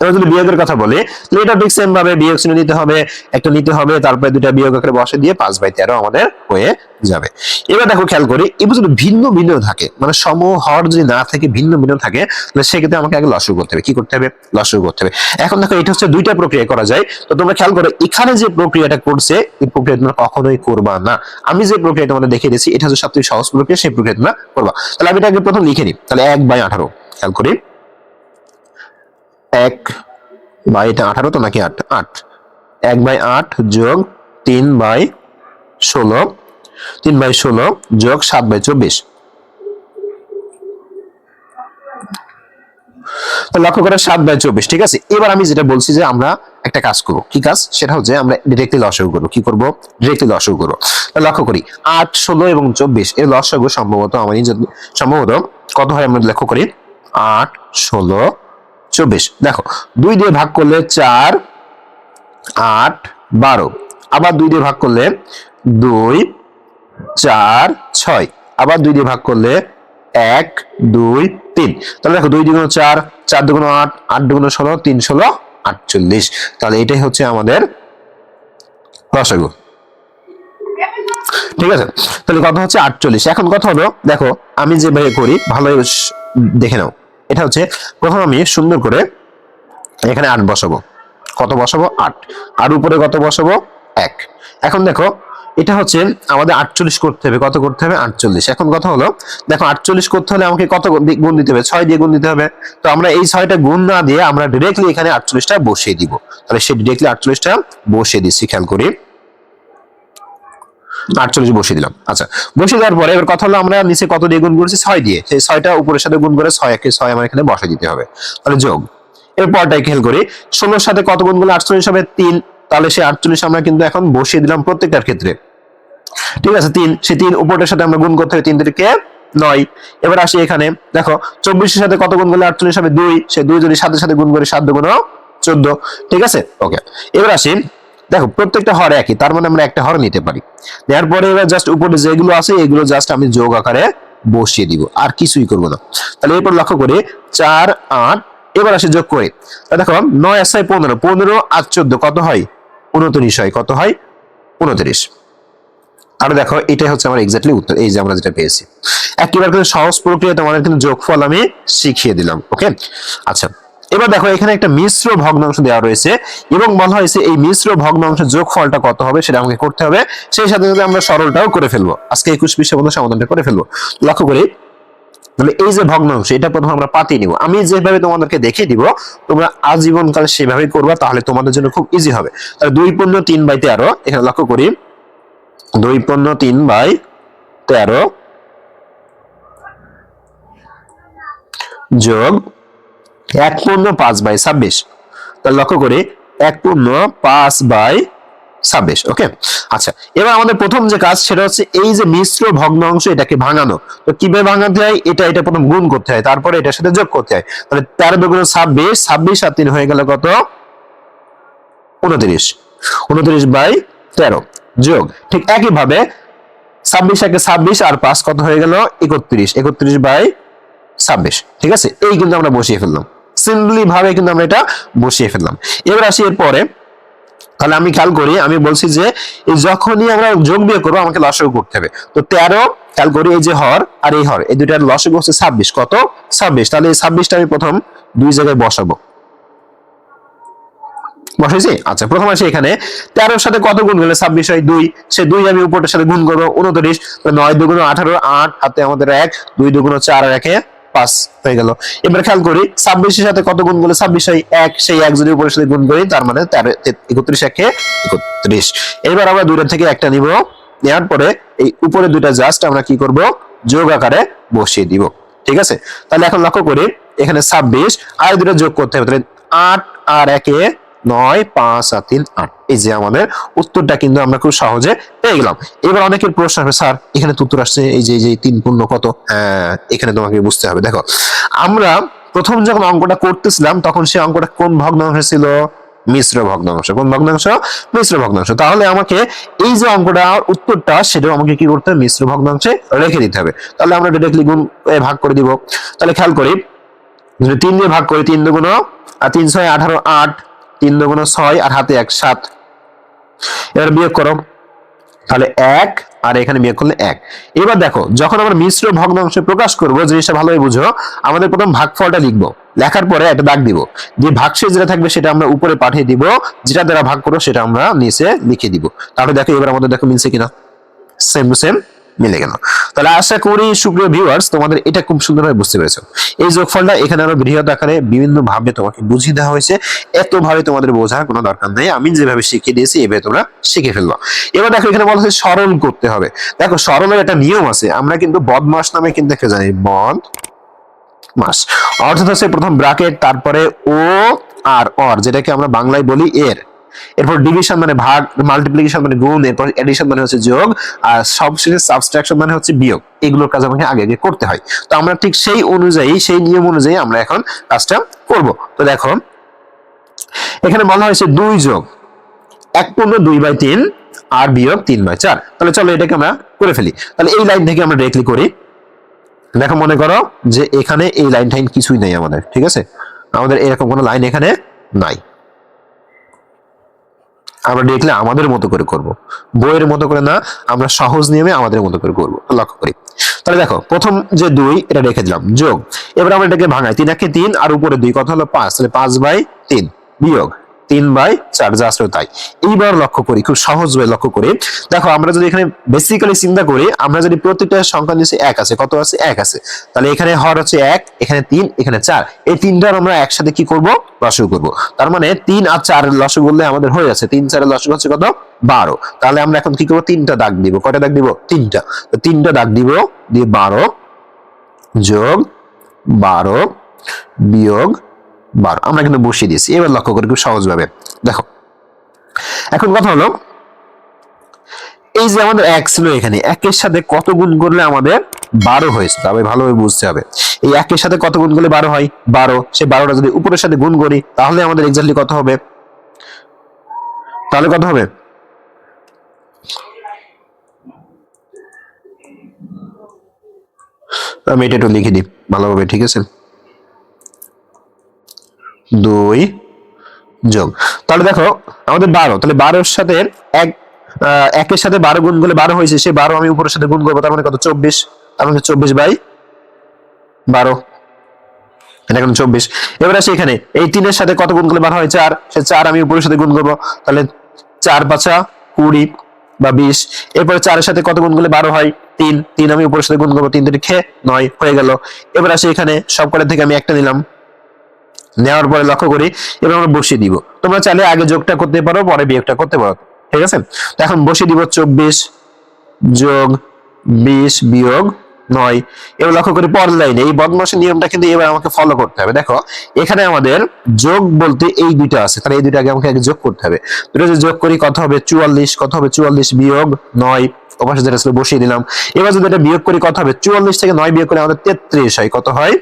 এবার যদি বিয়োগের কথা বলি তাহলে এটা ঠিক সেম ভাবে বিয়োগ চিহ্ন নিতে হবে, একটা নিতে হবে, তারপরে দুইটা বিয়োগ আকারে বসে দিয়ে 5/13 আমাদের হয়ে যাবে। এবার দেখো খেয়াল করি এবার যদি ভিন্ন ভিন্ন থাকে, মানে সমহর যদি না থাকে ভিন্ন ভিন্ন থাকে, তাহলে সেক্ষেত্রে আমাকে আগে লসাগু করতে হবে। কি করতে হবে? লসাগু করতে হবে। এখন দেখো এটা হচ্ছে দুইটা প্রক্রিয়া করা যায়। তো তোমরা খেয়াল করো এখানে যে প্রক্রিয়াটা করছে এই প্রক্রিয়া তোমরা কখনোই করবা না। আমি যে প্রক্রিয়া তোমাদের দেখিয়ে দিয়েছি এটা হচ্ছে সবথেকে সহজ প্রক্রিয়া, সেই প্রক্রিয়া তোমরা করবা। তাহলে আমি এটাকে প্রথম লিখে নিই। তাহলে 1/18 খেয়াল করি 1/18 তো নাকি 8 1/8 যোগ 3/16 3/16 যোগ 7/24। তো লক্ষ্য করে 7/24। ঠিক আছে, এবার আমি যেটা বলছি যে আমরা একটা কাজ করব। কি কাজ? সেটা হচ্ছে আমরা ডিরেক্টলি লসাগু করব। কি করব? ডিরেক্টলি লসাগু করব। লক্ষ্য করি 8, 16 এবং 24 এর লসাগু সম্ভবত কত হয় আমরা লক্ষ্য করি 8, 16, 24। দেখো 2 দিয়ে ভাগ করলে 4, 8, 12। আবার 2 দিয়ে ভাগ করলে 2, 4, 6। আবার 2 দিয়ে ভাগ করলে 1, 2, 3। তাহলে দেখো 2 দ্বিগুণ 4, 4 দ্বিগুণ 8, 8 দ্বিগুণ 16, 3 16 48। তাহলে এটাই হচ্ছে আমাদের লসাগু। ঠিক আছে, তাহলে কথা হচ্ছে 48। এখন কথা হলো দেখো আমি যেভাবে করি ভালো দেখে নাও। এটা হচ্ছে প্রথম আমি সুন্দর করে এখানে 8 বসাবো। কত বসাবো? 8। আর উপরে কত বসাবো? 1। এখন দেখো এটা হচ্ছে আমাদের 48 করতে হবে। কত করতে হবে? 48। এখন কথা হলো দেখো 48 করতে হলে আমাকে কত গুণ দিতে হবে? 6 দিয়ে গুণ দিতে হবে। তো আমরা এই 6টা গুণ না দিয়ে আমরা ডিরেক্টলি এখানে 48টা বসিয়ে দিব। তাহলে সে ডিরেক্টলি 48টা বসিয়ে দিচ্ছি। খেয়াল করি 48 বসিয়ে দিলাম। আচ্ছা, বসিয়ে দেওয়ার পরে এবার কথা হলো আমরা নিচে কত দিয়ে গুণ করেছি? 6 দিয়ে। সেই 6টা উপরের সাথে গুণ করে 6 একে 6 আমার এখানে বসাই দিতে হবে। তাহলে যোগ। এরপরটাই খেয়াল করি 16 সাথে কত গুণ করলে 48 হবে? 3। তাহলে সেই 48 আমরা কিন্তু এখন বসিয়ে দিলাম প্রত্যেকটার ক্ষেত্রে। ঠিক আছে, 3। সেই 3 উপরটার সাথে আমরা গুণ করতে হবে 3 থেকে 9। এবার আসি এখানে দেখো 24 এর সাথে কত গুণ করলে 48 হবে? 2। সেই 2 যদি 7 এর সাথে গুণ করি 7 দুগুণ 14। ঠিক আছে, ওকে। এবার আসি দেখো প্রত্যেকটা হর একই, তার মানে আমরা একটা হর নিতে পারি। দেওয়ার পরে এবার জাস্ট উপরে যেগুলো আছে এগুলো জাস্ট আমি যোগ আকারে বসিয়ে দিব, আর কিছুই করব না। তাহলে এরপর লক্ষ্য করি 4, 8। এবার আসি যোগ করে দেখো 9 আর 6 15, 15 আর 14 কত হয়? 29 হয়। কত হয়? 29। আর দেখো এটাই হচ্ছে আমার এক্স্যাক্টলি উত্তর, এই যে আমরা যেটা পেয়েছি। একেবারে কিন্তু সহজ প্রক্রিয়া তোমাদের কিন্তু যোগফল আমি শিখিয়ে দিলাম। ওকে, আচ্ছা এবার দেখো এখানে একটা মিশ্র ভগ্নাংশ দেওয়া রয়েছে এবং বলা হয়েছে এই মিশ্র ভগ্নাংশের যোগফলটা কত হবে সেটা আমাকে করতে হবে। সেই সাথে সাথে আমরা সরলটাও করে ফেলবো। আজকে 21 পৃষ্ঠা পর্যন্ত সমাধানটা করে ফেলবো। লক্ষ্য করি তাহলে এই যে ভগ্নাংশ এটা প্রথমে আমরা পাতিয়ে নিব। আমি যেভাবে তোমাদেরকে দেখিয়ে দিব তোমরা আজীবনকাল সেভাবেই করবা, তাহলে তোমাদের জন্য খুব ইজি হবে। তাহলে 2/3/13 এখানে লক্ষ্য করি 2/3/13 যোগ 1/5/26। তাহলে লক্ষ্য করি 1/5/26। ওকে, আচ্ছা এবার আমাদের প্রথম যে কাজ সেটা হচ্ছে এই যে মিশ্র ভগ্নাংশ এটাকে ভাঙানো। তো কিভাবে ভাঙাতে হয়? এটা প্রথম গুণ করতে হয়, তারপরে এটার সাথে যোগ করতে হয়। তাহলে 13 দুগুণ 26, 26 আর 3 হয়ে গেল কত? 29। 29/13 যোগ ঠিক একই ভাবে 26 একে 26 আর 5 কত হয়ে গেল? 31। 31/26। ঠিক আছে, এই কিন্তু আমরা বসিয়ে ফেললাম সিম্পলি ভাবে, কিন্তু আমরা এটা বসিয়ে ফেললাম। এবার আসি এরপরে তাহলে আমি খেয়াল করি আমি বলছি যে যখনই আমরা যোগ বিয়োগ করবো আমাকে লসাগু করতে হবে। তো 13 খেয়াল করি এই যে হর আর এই হর এই দুইটার লসাগু হচ্ছে 26। কত? 26। তাহলে এই 26টা আমি প্রথম দুই জায়গায় বসাবো। বসাইছি। আচ্ছা প্রথম আসি এখানে 13 সাথে কত গুণ করলে 26 হয়? 2। সেই 2 আমি উপরটার সাথে গুণ করবো 29। 9 দুগুণ 18, 8 হাতে আমাদের 1, 2 দুগুণ 4 আর 1 5 হয়ে গেল। এবার খেয়াল করি 26 এর সাথে কত গুণ করলে 26 হয়? 1। সেই 1 যদি উপরের সাথে গুণ করি তার মানে 31 একে 31। এবার আমরা দুইটা থেকে একটা নিব, নেওয়ার পরে এই উপরে দুইটা জাস্ট আমরা কি করব? যোগ আকারে বসিয়ে দিব। ঠিক আছে, তাহলে এখন লক্ষ্য করি এখানে 26 আর দুটো যোগ করতে হবে, তাহলে 8 আর 1 9, 5 আর 3 8। এই যে আমাদের উত্তরটা কিন্তু আমরা খুব সহজে পেয়ে গেলাম। এবার অনেকের প্রশ্ন হবে, স্যার এখানে তো উত্তর আসছে এই যে 3 পূর্ণ কত? হ্যাঁ, এখানে তোমাকে বুঝতে হবে। দেখো আমরা প্রথম যখন অঙ্কটা করতেছিলাম তখন সেই অঙ্কটা কোন ভগ্নাংশ ছিল? মিশ্র ভগ্নাংশ। কোন ভগ্নাংশ? মিশ্র ভগ্নাংশ। তাহলে আমাকে এই যে অঙ্কটা উত্তরটা সেটাও আমাকে কি করতে হবে? মিশ্র ভগ্নাংশে রেখে দিতে হবে। তাহলে আমরা ডিরেক্টলি গুণ ভাগ করে দিব। তাহলে খেয়াল করি, যদি 3 দিয়ে ভাগ করি, 3 দুগুণ আর 3 6 18 8, 3 দুগুণ 6 আর হাতে 1 7। এবার বিয়োগ করো, তাহলে 1 আর এখানে বিয়োগ করলে 1। এবার দেখো যখন আমরা মিশ্র ভগ্নাংশে প্রকাশ করব, জিনিসটা ভালোভাবে বুঝো, আমাদের প্রথম ভাগফলটা লিখবো, লেখার পরে একটা দাগ দিব, যে ভাগশেষ যেটা থাকবে সেটা আমরা উপরে পাঠিয়ে দিব, যেটা দ্বারা ভাগ করবো সেটা আমরা নিচে লিখে দিব। তাহলে দেখো এবার আমাদের দেখো মিলছে কিনা, সেম টু সেম মিলে গেল। তাহলে আশা করি সুপ্রিয় ভিউয়ার্স তোমাদের এটা খুব সুন্দরভাবে বুঝতে পেরেছো। এই যোগফলটা এখানে আরো বৃহৎ আকারে বিভিন্ন ভাবে তোমাকে বুঝিয়ে দেওয়া হয়েছে, এত ভাবে তোমাদের বোঝার কোনো দরকার নেই, আমি যেভাবে শিখিয়ে দিয়েছি এভাবে তোমরা শিখে ফেলবা। এবার দেখো এখানে বলা হচ্ছে সরল করতে হবে। দেখো সরলের একটা নিয়ম আছে, আমরা কিন্তু বদমাস নামে কিন্তু একটা জানি, বদমাস অর্থাৎ হচ্ছে প্রথম ব্র্যাকেট, তারপরে ও আর অর, যেটাকে আমরা বাংলায় বলি এর, এরপর ডিভিশন মানে ভাগ, মাল্টিপ্লিকেশন মানে গুণ, এরপর এডিশন মানে হচ্ছে যোগ, আর সবশেষে সাবট্রাকশন মানে হচ্ছে বিয়োগ। এগুলোর কাজ আমাকে আগে আগে করতে হয়। তো আমরা ঠিক সেই অনুযায়ী, সেই নিয়ম অনুযায়ী আমরা এখন কাজটা করব। তো দেখো এখানে বলা হয়েছে 2 যোগ 1 পূর্ণ 2/3 আর বিয়োগ 3/4। তাহলে চলো এটাকে আমরা করে ফেলি। তাহলে এই লাইন থেকে আমরা ডিরেক্টলি করি। দেখো মনে করো যে এখানে এই লাইন টাইন কিছুই নাই আমাদের, ঠিক আছে, আমাদের এরকম কোনো লাইন এখানে নাই, আমরা ডিরেক্টলি আমাদের মতো করে করব, বইয়ের মতো করে না, আমরা সহজ নিয়মে আমাদের মতো করে করব। লক্ষ্য করি, তাহলে দেখো প্রথম যে 2 এটা রেখে দিলাম, যোগ, এবার আমরা এটাকে ভাঙাই, 3 একে 3 আর উপরে 2 কত হলো 5, তাহলে 5/3 বিয়োগ 3/4, যা আসলে তাই। এইবার লক্ষ্য করি, খুব সহজ ভাবে লক্ষ্য করি। দেখো আমরা যদি এখানে বেসিক্যালি চিন্তা করি, আমরা যদি প্রত্যেকটা সংখ্যা নিচে 1 আছে, কত আছে? 1 আছে, তাহলে এখানে হর হচ্ছে 1, এখানে 3, এখানে 4, এই তিনটার আমরা একসাথে কি করব? লসাগু করব। তার মানে 3 আর 4 এর লসাগু করলে আমাদের হয়ে যাচ্ছে, 3 4 এর লসাগু হচ্ছে কত? 12। তাহলে আমরা এখন কি করব? 3টা দাগ দিব। কয়টা দাগ দিব? 3টা। তো 3টা দাগ দিব, দিয়ে 12 যোগ 12 বিয়োগ 12 আমরা কিন্তু বসিয়ে দিয়েছি। এবার লক্ষ্য করি খুব সহজ ভাবে, দেখো এখন কথা হলো, এই যে আমাদের 1 ছিল, এখানে 1 এর সাথে কত গুণ করলে আমাদের 12 হয়েছে? তবে ভালোভাবে বুঝতে হবে, এই 1 এর সাথে কত গুণ করলে 12 হয়? 12। সেই 12টা যদি উপরের সাথে গুণ করি তাহলে আমাদের এক্স্যাক্টলি কত হবে? তাহলে কত হবে? আমি এটা একটু লিখে দিই ভালোভাবে, ঠিক আছে, 2 যোগ, তাহলে দেখো আমাদের 12, তাহলে 12 এর সাথে 1, 1 এর সাথে 12 গুণ করলে 12 হয়েছে, সেই 12 আমি উপরের সাথে গুণ করবো, তার মানে কত? 24, তার মানে 24/12, এটা এখন 24। এবার আসি এখানে, এই 3 এর সাথে কত গুণ করলে 12 হয়? 4, সে 4 আমি উপরের সাথে গুণ করবো, তাহলে 4 5 20 বা 20। এরপরে 4 এর সাথে কত গুণ করলে 12 হয়? 3, 3 আমি উপরের সাথে গুণ করবো, 3 3 খে 9 হয়ে গেল। এবার আসি এখানে, সবকটা থেকে আমি একটা নিলাম, নেওয়ার পরে লক্ষ্য করি, এবার আমরা বসিয়ে দিব। তোমরা চাইলে আগে যোগটা করতে পারো, পরে বিয়োগটা করতে পারো, ঠিক আছে। তো এখন বসিয়ে দিব 24 যোগ 20 বিয়োগ 9। এবার লক্ষ্য করি পরের লাইনে, এই বদমাশের নিয়মটা কিন্তু এবার আমাকে ফলো করতে হবে। দেখো এখানে আমাদের যোগ বলতে এই দুইটা আছে, তাহলে এই দুইটা আগে আমাকে যোগ করতে হবে। দুটো যদি যোগ করি কত হবে? 44। কত হবে? 44 বিয়োগ 9, ওপাশে যেটা ছিল বসিয়ে দিলাম। এবার যদি এটা বিয়োগ করি কত হবে? 44 থেকে 9 বিয়োগ করে আমাদের 33 হয়। কত হয়?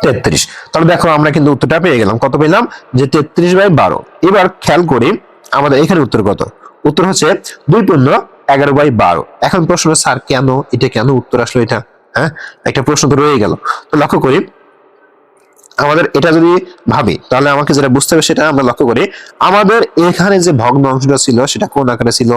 33। তাহলে দেখো আমরা কিন্তু উত্তরটা পেয়ে গেলাম। কত পেলাম? যে 33/12। এবার খেয়াল করি আমাদের এখানে উত্তর কত? উত্তর হচ্ছে 2 পূর্ণ 11/12। এখন প্রশ্ন, স্যার কেন এটা, কেন উত্তর আসলো এটা? হ্যাঁ, একটা প্রশ্ন তো রয়ে গেল। তো লক্ষ্য করি, আমাদের এটা যদি ভাবি তাহলে আমাকে যেটা বুঝতে হবে সেটা আমরা লক্ষ্য করি, আমাদের এখানে যে ভগ্ন অংশটা ছিল সেটা কোন আকারে ছিল?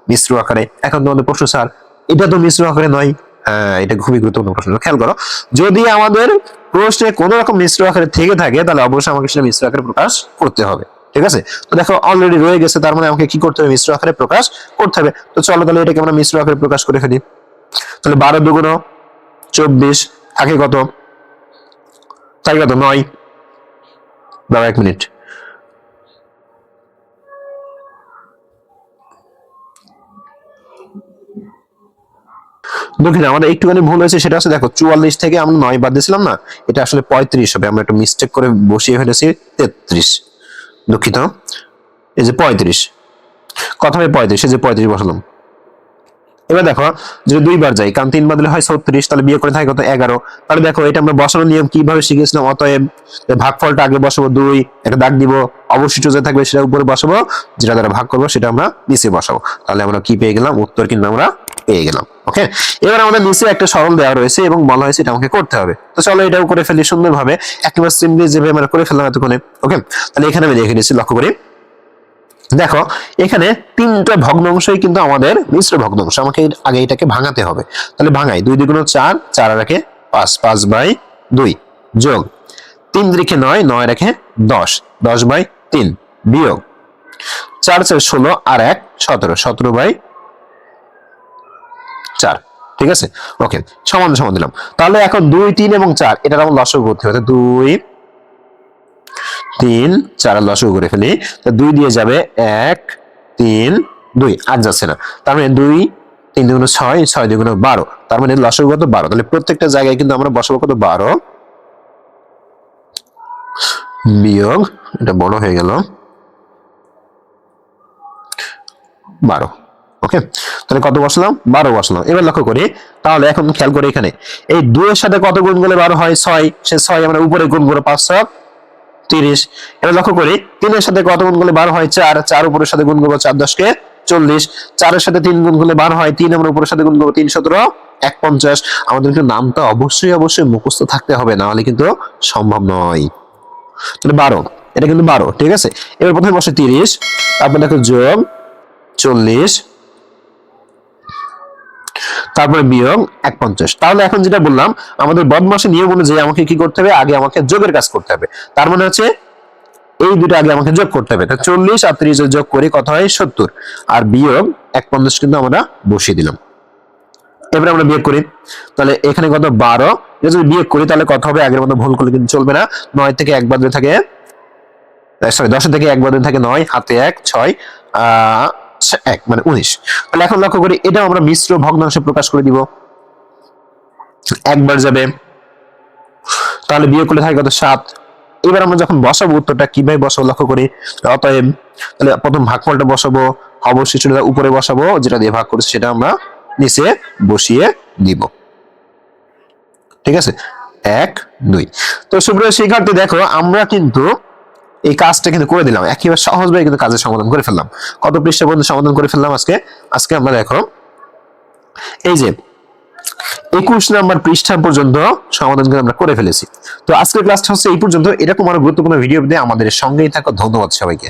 মিশ্র আকারে। এখন তোমাদের প্রশ্ন, স্যার এটা তো মিশ্র আকারে নয়। হ্যাঁ, এটা খুবই গুরুত্বপূর্ণ প্রশ্ন, খেয়াল করো, যদি আমাদের প্রশ্নে কোন রকম মিশ্র আকারে থেকে থাকে তাহলে অবশ্যই আমাকে সেটা মিশ্র আকারে প্রকাশ করতে হবে, ঠিক আছে। তো দেখো অলরেডি রয়ে গেছে, তার মানে আমাকে কি করতে হবে? মিশ্র আকারে প্রকাশ করতে হবে। তো চলো তাহলে এটাকে আমরা মিশ্র আকারে প্রকাশ করে ফেলি। তাহলে 12 দুগুণ 24, থাকে কত? থাকে কত? 9। দাঁড়া 1 মিনিট, দুঃখিত, আমাদের একটুখানি ভুল হয়েছে, সেটা হচ্ছে দেখো 44 থেকে আমরা 9 বাদ দিয়েছিলাম না, এটা আসলে 35 হবে, আমরা একটা মিস্টেক করে বসিয়ে ফেলেছি 33। দুঃখিত, এই যে 35, কত হবে 35, এই যে 35 বসালাম। এবার দেখো যদি 2 বার যাই, কারণ 3 বার দিলে হয় 36, তাহলে বিয়োগ করে থাকে কত 11। তাহলে দেখো এটা আমরা বসানোর নিয়ম কিভাবে শিখেছিলাম, অতএব ভাগফলটা আগে বসাবো 2, একটা দাগ দিব, অবশিষ্ট যে থাকবে সেটা উপরে বসাবো, যেটা দ্বারা ভাগ করবো সেটা আমরা নিচে বসাবো। তাহলে আমরা কি পেয়ে গেলাম, উত্তর কিন্তু আমরা পেয়ে গেলাম। ওকে, এবার আমাদের নিচে একটা সরল দেওয়া রয়েছে এবং বলা হয়েছে এটা আমাকে করতে হবে। তো চলো এটাও করে ফেলি সুন্দরভাবে, একেবারে সিম্পলি যেভাবে আমরা করে ফেললাম এতক্ষণে। ওকে, তাহলে এখানে আমি লিখে দিচ্ছি, লক্ষ্য করি। দেখো এখানে 3টা ভগ্নাংশই কিন্তু আমাদের মিশ্র ভগ্নাংশ, আমাকে আগে এটাকে ভাঙাতে হবে। তাহলে ভাঙাই, 2 2 4, 4 আর 5, 5/2 যোগ 3 রেখে 9, 9 রেখে 10, 10/3 বিয়োগ 4 4 16 আর 1 17, 17/4। ঠিক আছে, ওকে, সমান সমান দিলাম। তাহলে এখন 2 3 এবং 4 এটার আমার লসাগু করতে হবে। 2 3 4 লসাগু করে ফেলি। তো 2 দিয়ে যাবে 1 3 2, আর যাচ্ছে না। তার মানে 2 3 2 6, 6 2 12, তার মানে লসাগু কত 12। তাহলে প্রত্যেকটা জায়গায় কিন্তু আমরা বসাবো কত 12 বিয়োগ, এটা বড় হয়ে গেল 12। ওকে, তাহলে কত বসালাম, 12 বসালাম। এবার লক্ষ্য করি, তাহলে এখন খেয়াল করে এখানে এই 2 এর সাথে কত গুণ করলে 12 হয়, 6, সে 6 আমরা উপরে গুণ করে 5 7 30। এবার লক্ষ্য করি 3 এর সাথে কত গুণ করলে 12 হয়, 4, 4 উপরের সাথে গুণ করবো 4 10 কে 40, 4 এর সাথে 3 গুণ করলে 12 হয়, 3 আমরা উপরের সাথে গুণ করবো 3 17 150। আমাদের কিন্তু নামটা অবশ্যই অবশ্যই মুখস্থ থাকতে হবে, না হলে কিন্তু সম্ভব নয়। তাহলে 12, এটা কিন্তু 12। ঠিক আছে, এবার প্রথমে বসে 30, তারপর দেখো যোগ 40, তারপরে বিয়োগ 150। তাহলে এখন যেটা বললাম, আমাদের বদমাশের নিয়ম অনুযায়ী আমাকে কি করতে হবে, আগে আমাকে যোগের কাজ করতে হবে। তার মানে হচ্ছে এই দুটো আগে আমাকে যোগ করতে হবে। 40 আর 30 যোগ করি কত হয় 70, আর বিয়োগ 150 কিন্তু আমরা বসিয়ে দিলাম। এবারে আমরা বিয়োগ করি, তাহলে এখানে কত 12, এটা যদি বিয়োগ করি তাহলে কত হবে, আগের মতো ভুল করলে কিন্তু চলবে না। 9 থেকে 1 বাদ থাকে, সরি 10 থেকে 1 বাদ থাকে 9, হাতে 1 6 1 মানে 19। তাহলে এখন লক্ষ্য করি, এটা আমরা মিশ্র ভগ্নাংশে প্রকাশ করে দিব। একবার যাবে, তাহলে বিয়োগ করলে থাকে কত 7। এবার আমরা যখন বসাবো উত্তরটা কিভাবে বসাবো লক্ষ্য করি, অতএব তাহলে প্রথম ভাগফলটা বসাবো, অবশিষ্টটা উপরে বসাবো, যেটা দিয়ে ভাগ করেছি সেটা আমরা নিচে বসিয়ে দিব। ঠিক আছে, 1 2। তো সুপ্রিয় শিক্ষার্থী দেখো আমরা কিন্তু এই কাজটা কিন্তু করে দিলাম, একেবারে সহজভাবে কিন্তু কাজের সমাধান করে ফেললাম। কত পৃষ্ঠা পর্যন্ত সমাধান করে ফেললাম আজকে আমরা দেখো এই যে 21 নাম্বার পৃষ্ঠা পর্যন্ত সমাধান করে আমরা করে ফেলেছি। তো আজকের ক্লাসটা হচ্ছে এই পর্যন্ত। এরকম আরো গুরুত্বপূর্ণ ভিডিও পেতে আমাদের সঙ্গেই থাকো। ধন্যবাদ সবাইকে।